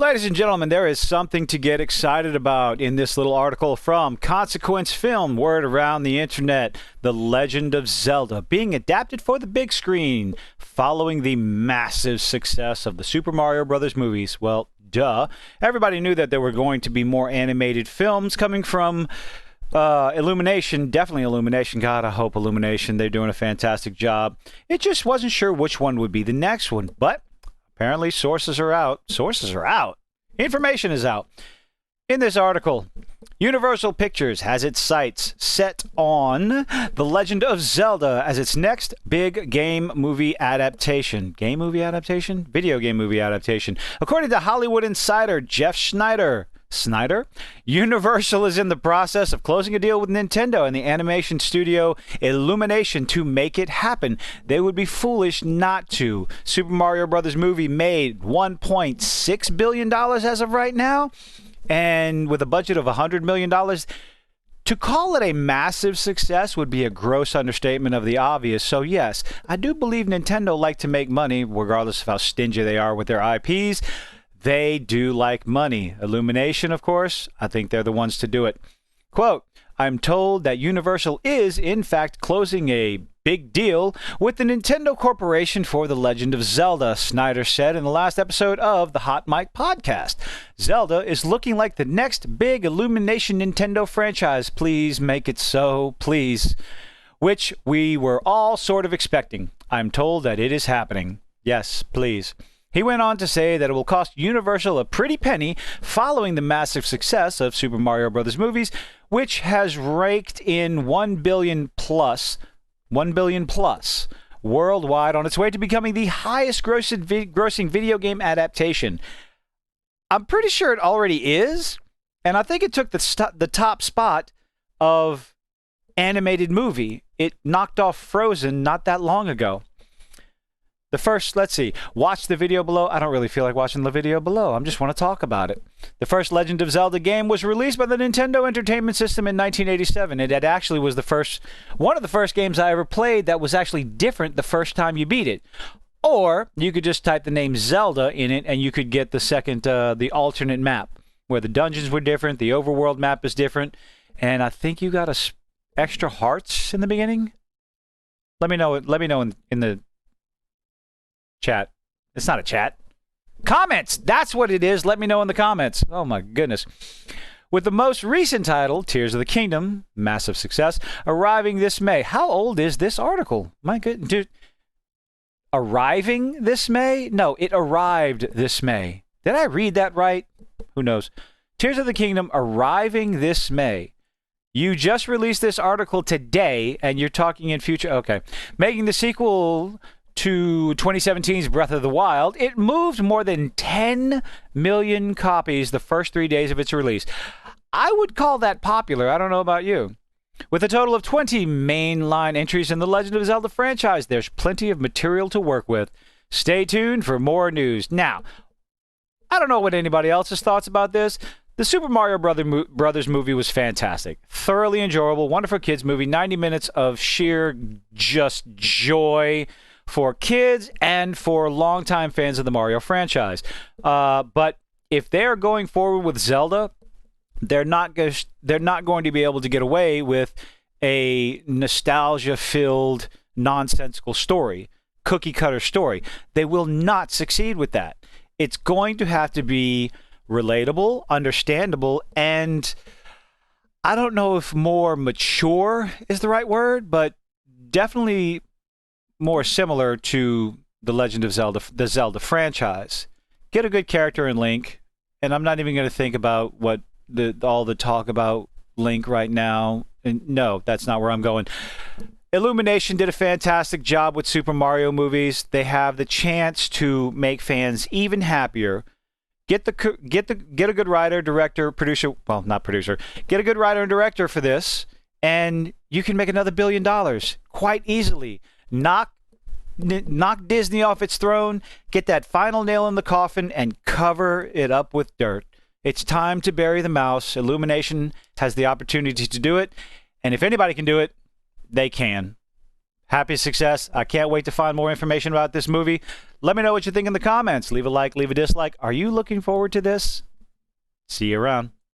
Ladies and gentlemen, there is something to get excited about in this little article from Consequence Film. Word around the internet, The Legend of Zelda being adapted for the big screen following the massive success of the Super Mario Brothers movies. Well, duh. Everybody knew that there were going to be more animated films coming from Illumination. Definitely Illumination. God, I hope Illumination. They're doing a fantastic job. It just wasn't sure which one would be the next one, but apparently sources are out. Sources are out. Information is out. In this article, Universal Pictures has its sights set on The Legend of Zelda as its next big game movie adaptation. Game movie adaptation? Video game movie adaptation. According to Hollywood insider Jeff Schneider, Universal is in the process of closing a deal with Nintendo and the animation studio Illumination to make it happen. They would be foolish not to. Super Mario Brothers movie made $1.6 billion as of right now, and with a budget of $100 million. To call it a massive success would be a gross understatement of the obvious. So yes, I do believe Nintendo like to make money, regardless of how stingy they are with their IPs. They do like money. Illumination, of course, I think they're the ones to do it. Quote, I'm told that Universal is, in fact, closing a big deal with the Nintendo Corporation for The Legend of Zelda, Snyder said in the last episode of the Hot Mic podcast. Zelda is looking like the next big Illumination Nintendo franchise. Please make it so, please. Which we were all sort of expecting. I'm told that it is happening. Yes, please. He went on to say that it will cost Universal a pretty penny following the massive success of Super Mario Brothers movies, which has raked in $1 billion plus worldwide on its way to becoming the highest grossing video game adaptation. I'm pretty sure it already is, and I think it took the top spot of animated movie. It knocked off Frozen not that long ago. The first, let's see, watch the video below. I don't really feel like watching the video below. I just want to talk about it. The first Legend of Zelda game was released by the Nintendo Entertainment System in 1987. It actually was one of the first games I ever played that was actually different the first time you beat it. Or you could just type the name Zelda in it and you could get the alternate map where the dungeons were different, the overworld map is different, and I think you got extra hearts in the beginning. Let me know in the chat. It's not a chat. Comments! That's what it is. Let me know in the comments. Oh my goodness. With the most recent title, Tears of the Kingdom, massive success, arriving this May. How old is this article? My goodness. Dude. Arriving this May? No, it arrived this May. Did I read that right? Who knows? Tears of the Kingdom arriving this May. You just released this article today, and you're talking in future. Okay. Making the sequel to 2017's Breath of the Wild, it moved more than 10 million copies the first 3 days of its release. I would call that popular. I don't know about you. With a total of 20 mainline entries in the Legend of Zelda franchise, there's plenty of material to work with. Stay tuned for more news. Now, I don't know what anybody else's thoughts about this. The Super Mario Brothers movie was fantastic. Thoroughly enjoyable, wonderful kids movie, 90 minutes of sheer just joy for kids and for longtime fans of the Mario franchise. But if they're going forward with Zelda, they're not going to be able to get away with a nostalgia-filled, nonsensical story, cookie-cutter story. They will not succeed with that. It's going to have to be relatable, understandable, and I don't know if more mature is the right word, but definitely more similar to The Legend of Zelda, the Zelda franchise. Get a good character in Link, and I'm not even going to think about what all the talk about Link right now. And no, that's not where I'm going. Illumination did a fantastic job with Super Mario movies. They have the chance to make fans even happier. Get a good writer, director, producer. Well, not producer. Get a good writer and director for this, and you can make another $1 billion quite easily. Knock Disney off its throne, get that final nail in the coffin, and cover it up with dirt. It's time to bury the mouse. Illumination has the opportunity to do it, and if anybody can do it, they can. Happy success. I can't wait to find more information about this movie. Let me know what you think in the comments. Leave a like, leave a dislike. Are you looking forward to this? See you around.